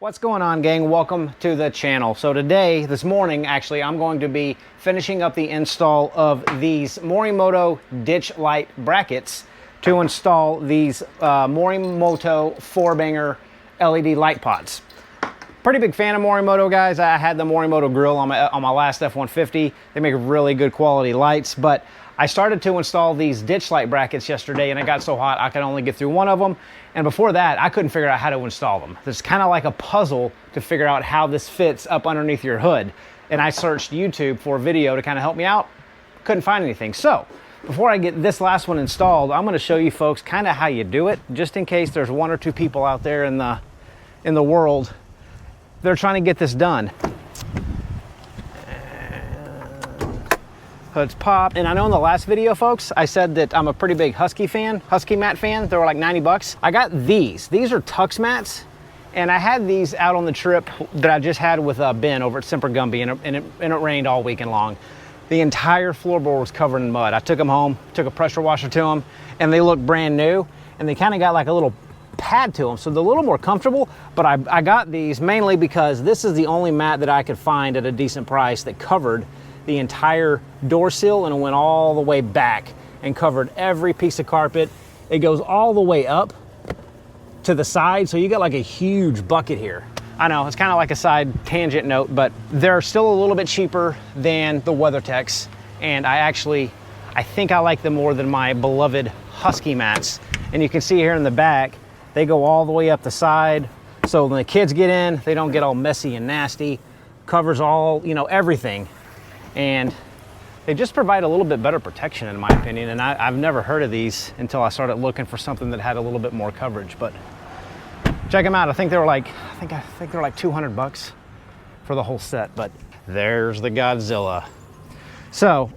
What's going on, gang? Welcome to the channel. So today, this morning, actually, I'm going to be finishing up the install of these Morimoto ditch light brackets to install these Morimoto 4-banger LED light pods. Pretty big fan of Morimoto, guys. I had the Morimoto grill on my last F250. They make really good quality lights, but I started to install these ditch light brackets yesterday and it got so hot I could only get through one of them. And before that, I couldn't figure out how to install them. It's kind of like a puzzle to figure out how this fits up underneath your hood. And I searched YouTube for a video to kind of help me out. Couldn't find anything. So before I get this last one installed, I'm going to show you folks kind of how you do it, just in case there's one or two people out there in the world they're trying to get this done. Hood's popped. And I know in the last video, folks, I said that I'm a pretty big Husky mat fan. They were like 90 bucks. I got these. These are Tux mats. And I had these out on the trip that I just had with Ben over at Semper Gumby, and it rained all weekend long. The entire floorboard was covered in mud. I took them home, took a pressure washer to them, and they look brand new. And they kind of got like a little pad to them, so they're a little more comfortable. But I got these mainly because this is the only mat that I could find at a decent price that covered the entire door sill, and it went all the way back and covered every piece of carpet. It goes all the way up to the side, so you got like a huge bucket here. I know it's kind of like a side tangent note, but they're still a little bit cheaper than the WeatherTechs, and I think I like them more than my beloved Husky mats. And you can see here in the back, they go all the way up the side, so when the kids get in, they don't get all messy and nasty. Covers all, you know, everything. And they just provide a little bit better protection, in my opinion. And I've never heard of these until I started looking for something that had a little bit more coverage. But check them out. I think they were like, I think they're like 200 bucks for the whole set. But there's the Godzilla. So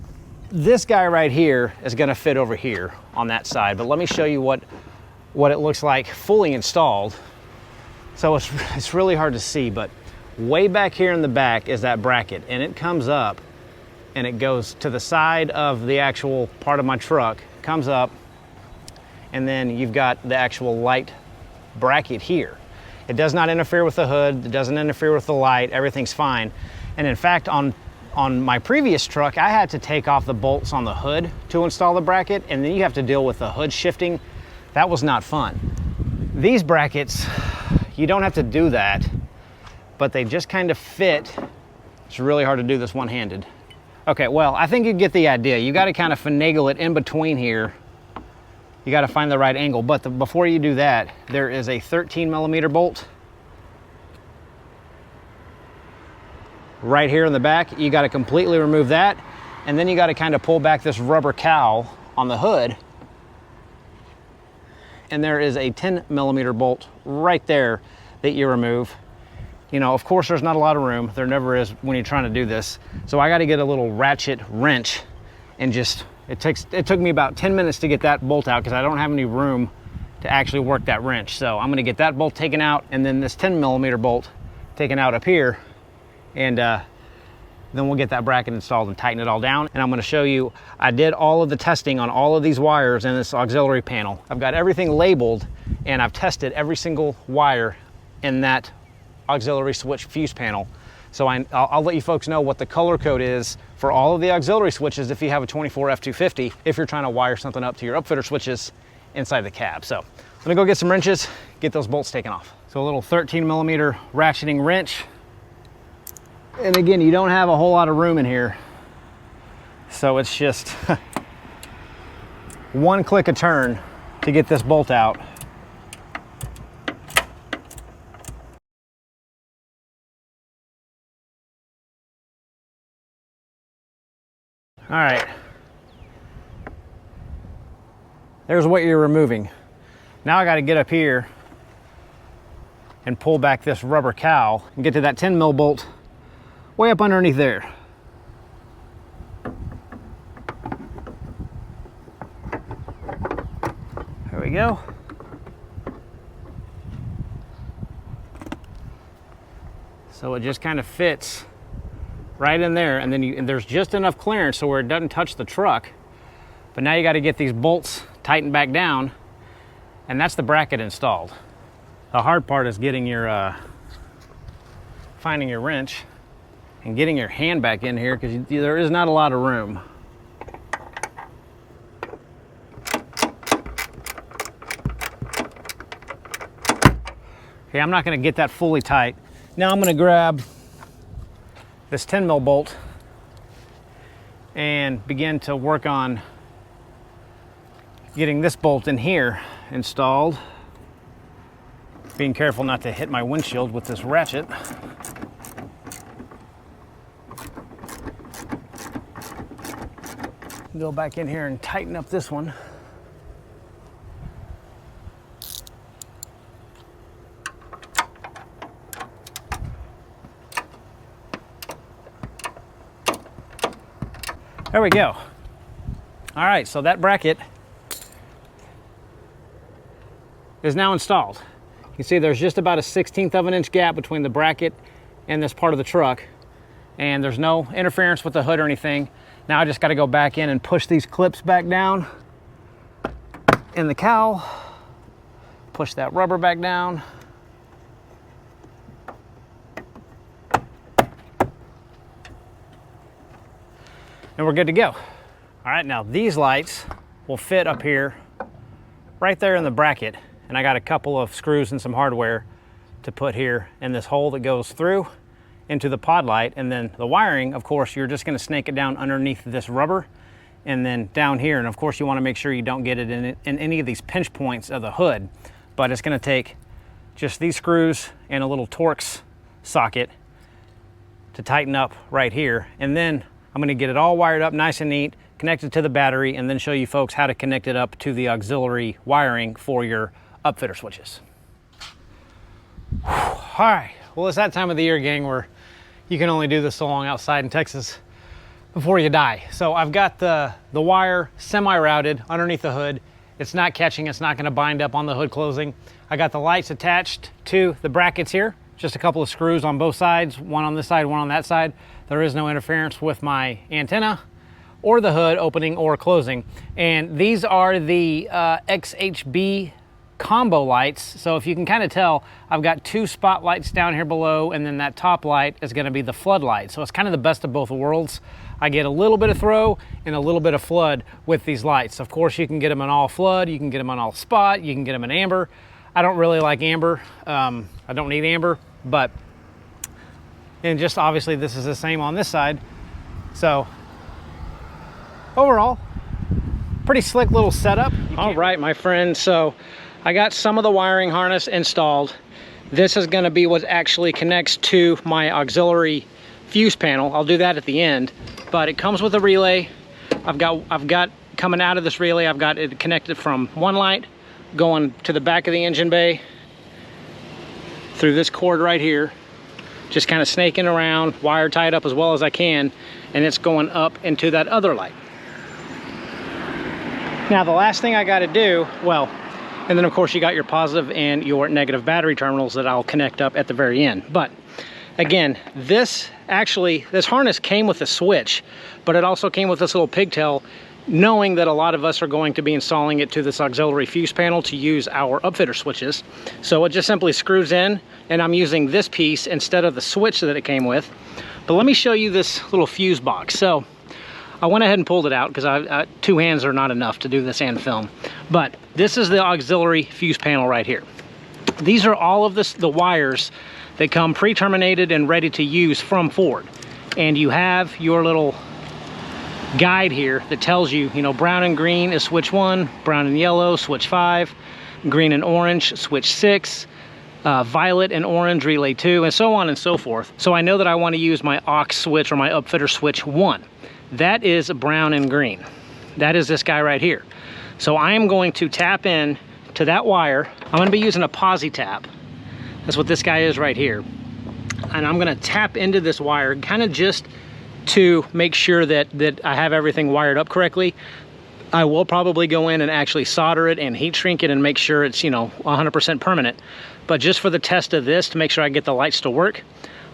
this guy right here is going to fit over here on that side. But let me show you what it looks like fully installed. So it's really hard to see, but way back here in the back is that bracket, and it comes up and it goes to the side of the actual part of my truck, comes up, and then you've got the actual light bracket here. It does not interfere with the hood, it doesn't interfere with the light, everything's fine. And in fact, on my previous truck, I had to take off the bolts on the hood to install the bracket, and then you have to deal with the hood shifting. That was not fun. These brackets, you don't have to do that, but they just kind of fit. It's really hard to do this one-handed. Okay, well, I think you get the idea. You got to kind of finagle it in between here. You got to find the right angle. But before you do that, there is a 13mm bolt right here in the back. You got to completely remove that. And then you got to kind of pull back this rubber cowl on the hood. And there is a 10mm bolt right there that you remove. You know, of course, there's not a lot of room. There never is when you're trying to do this. So I got to get a little ratchet wrench and just, it took me about 10 minutes to get that bolt out because I don't have any room to actually work that wrench. So I'm going to get that bolt taken out and then this 10mm bolt taken out up here. And then we'll get that bracket installed and tighten it all down. And I'm going to show you, I did all of the testing on all of these wires in this auxiliary panel. I've got everything labeled and I've tested every single wire in that auxiliary switch fuse panel. So I'll let you folks know what the color code is for all of the auxiliary switches if you have a 24 F250, if you're trying to wire something up to your upfitter switches inside the cab. So let me go get some wrenches, get those bolts taken off. So a little 13mm ratcheting wrench. And again, you don't have a whole lot of room in here. So it's just one click a turn to get this bolt out. All right, there's what you're removing. Now I got to get up here and pull back this rubber cowl and get to that 10mm bolt way up underneath there. There we go. So it just kind of fits right in there, and then and there's just enough clearance so where it doesn't touch the truck. But now you got to get these bolts tightened back down, and that's the bracket installed. The hard part is getting your finding your wrench and getting your hand back in here, because there is not a lot of room. Okay, I'm not going to get that fully tight. Now I'm going to grab this 10 mil bolt and begin to work on getting this bolt in here installed. Being careful not to hit my windshield with this ratchet. Go back in here and tighten up this one. There we go. All right, so that bracket is now installed. You can see there's just about a 1/16 of an inch gap between the bracket and this part of the truck, and there's no interference with the hood or anything. Now I just got to go back in and push these clips back down in the cowl, push that rubber back down. And we're good to go. All right, now these lights will fit up here, right there in the bracket. And I got a couple of screws and some hardware to put here in this hole that goes through into the pod light. And then the wiring, of course, you're just gonna snake it down underneath this rubber and then down here. And of course you wanna make sure you don't get it in any of these pinch points of the hood. But it's gonna take just these screws and a little Torx socket to tighten up right here. And then I'm gonna get it all wired up nice and neat, connected to the battery, and then show you folks how to connect it up to the auxiliary wiring for your upfitter switches. All right, well, it's that time of the year, gang, where you can only do this so long outside in Texas before you die. So I've got the wire semi-routed underneath the hood. It's not catching, it's not gonna bind up on the hood closing. I got the lights attached to the brackets here, just a couple of screws on both sides, one on this side, one on that side. There is no interference with my antenna or the hood opening or closing. And these are the XHB combo lights. So if you can kind of tell, I've got two spotlights down here below, and then that top light is gonna be the floodlight. So it's kind of the best of both worlds. I get a little bit of throw and a little bit of flood with these lights. Of course, you can get them in all flood, you can get them on all spot, you can get them in amber. I don't really like amber. I don't need amber, but, and just obviously this is the same on this side. So overall, pretty slick little setup. All right, my friends, so I got some of the wiring harness installed. This is gonna be what actually connects to my auxiliary fuse panel. I'll do that at the end, but it comes with a relay. I've got coming out of this relay, I've got it connected from one light going to the back of the engine bay through this cord right here, just kind of snaking around, wire tied up as well as I can, and it's going up into that other light. Now the last thing I got to do, well, and then of course you got your positive and your negative battery terminals that I'll connect up at the very end. But again, this harness came with a switch, but it also came with this little pigtail, knowing that a lot of us are going to be installing it to this auxiliary fuse panel to use our upfitter switches. So it just simply screws in, and I'm using this piece instead of the switch that it came with. But let me show you this little fuse box. So I went ahead and pulled it out because two hands are not enough to do this and film. But this is the auxiliary fuse panel right here. These are all of the wires that come pre-terminated and ready to use from Ford. And you have your little guide here that tells you, brown and green is switch 1, brown and yellow, switch 5, green and orange, switch 6, violet and orange, relay 2, and so on and so forth. So I know that I want to use my aux switch or my upfitter switch 1. That is brown and green. That is this guy right here. So I am going to tap in to that wire. I'm going to be using a posi tap. That's what this guy is right here. And I'm going to tap into this wire kind of just to make sure that I have everything wired up correctly. I will probably go in and actually solder it and heat shrink it and make sure it's 100% permanent. But just for the test of this, to make sure I get the lights to work,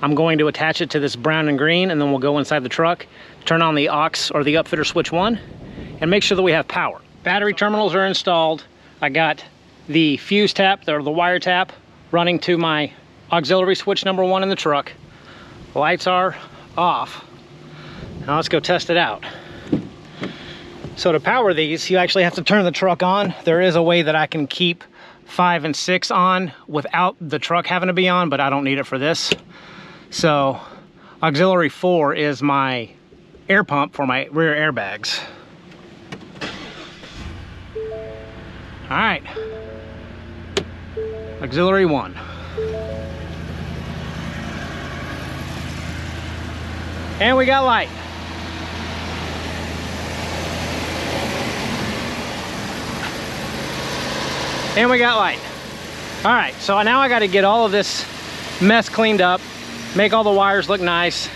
I'm going to attach it to this brown and green, and then we'll go inside the truck, turn on the aux or the upfitter switch 1, and make sure that we have power. Battery terminals are installed. I got the fuse tap, or the wire tap, running to my auxiliary switch number 1 in the truck. Lights are off. Now let's go test it out. So to power these, you actually have to turn the truck on. There is a way that I can keep 5 and 6 on without the truck having to be on, but I don't need it for this. So auxiliary 4 is my air pump for my rear airbags. All right, auxiliary 1. And we got light. And we got light. All right, so now I got to get all of this mess cleaned up, make all the wires look nice,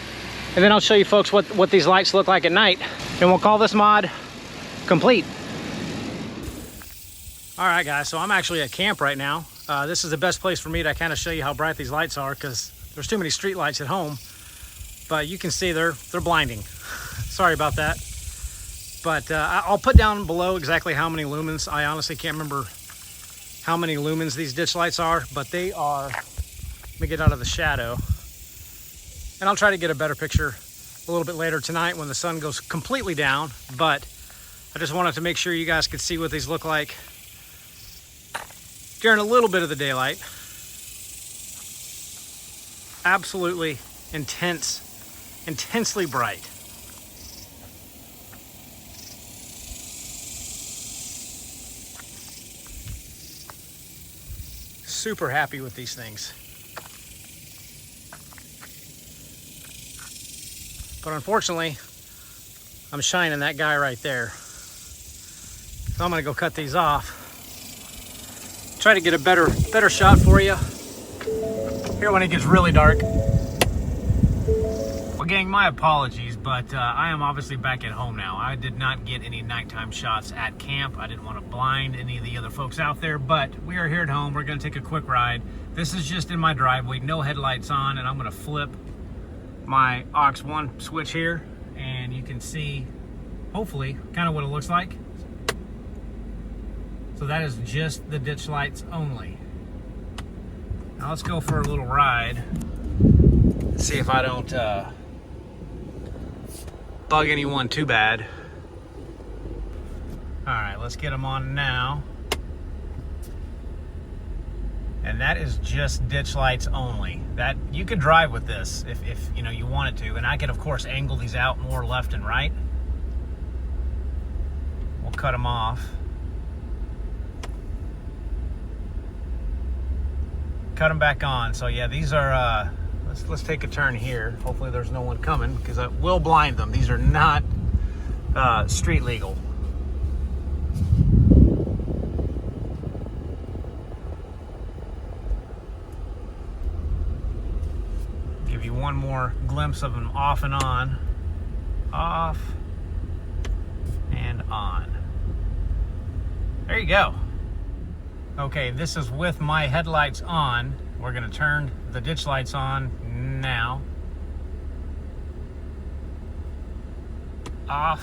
and then I'll show you folks what these lights look like at night, and we'll call this mod complete. All right, guys, so I'm actually at camp right now. This is the best place for me to kind of show you how bright these lights are, because there's too many street lights at home, but you can see they're blinding. Sorry about that. But I'll put down below exactly how many lumens. I honestly can't remember how many lumens these ditch lights are, but they are, let me get out of the shadow, and I'll try to get a better picture a little bit later tonight when the sun goes completely down. But I just wanted to make sure you guys could see what these look like during a little bit of the daylight. Absolutely intensely bright. Super happy with these things. But unfortunately, I'm shining that guy right there. So I'm gonna go cut these off. Try to get a better shot for you here when it gets really dark. Well, gang, my apologies, but I am obviously back at home now. I did not get any nighttime shots at camp. I didn't want to blind any of the other folks out there, but we are here at home. We're going to take a quick ride. This is just in my driveway, no headlights on, and I'm going to flip my aux 1 switch here, and you can see, hopefully, kind of what it looks like. So that is just the ditch lights only. Now let's go for a little ride. See if I don't bug anyone too bad. All right, let's get them on now. And that is just ditch lights only. That you could drive with this if you know you wanted to, and I could of course angle these out more left and right. We'll cut them off. Cut them back on. So yeah, these are let's take a turn here. Hopefully there's no one coming, because I will blind them. These are not street legal. Give you one more glimpse of them off and on. Off and on. There you go. Okay, this is with my headlights on. We're gonna turn the ditch lights on now. Off,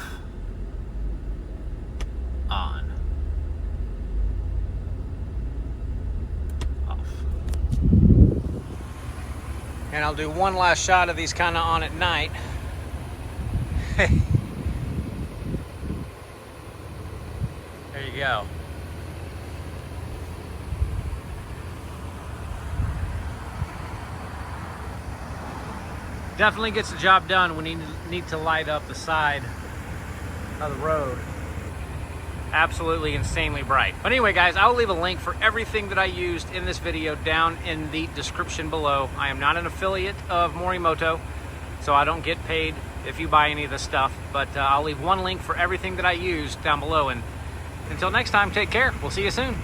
on, off. And I'll do one last shot of these kind of on at night. There you go. Definitely gets the job done when you need to light up the side of the road. Absolutely insanely bright. But anyway, guys, I'll leave a link for everything that I used in this video down in the description below. I am not an affiliate of Morimoto, so I don't get paid if you buy any of this stuff, but I'll leave one link for everything that I used down below. And until next time, take care. We'll see you soon.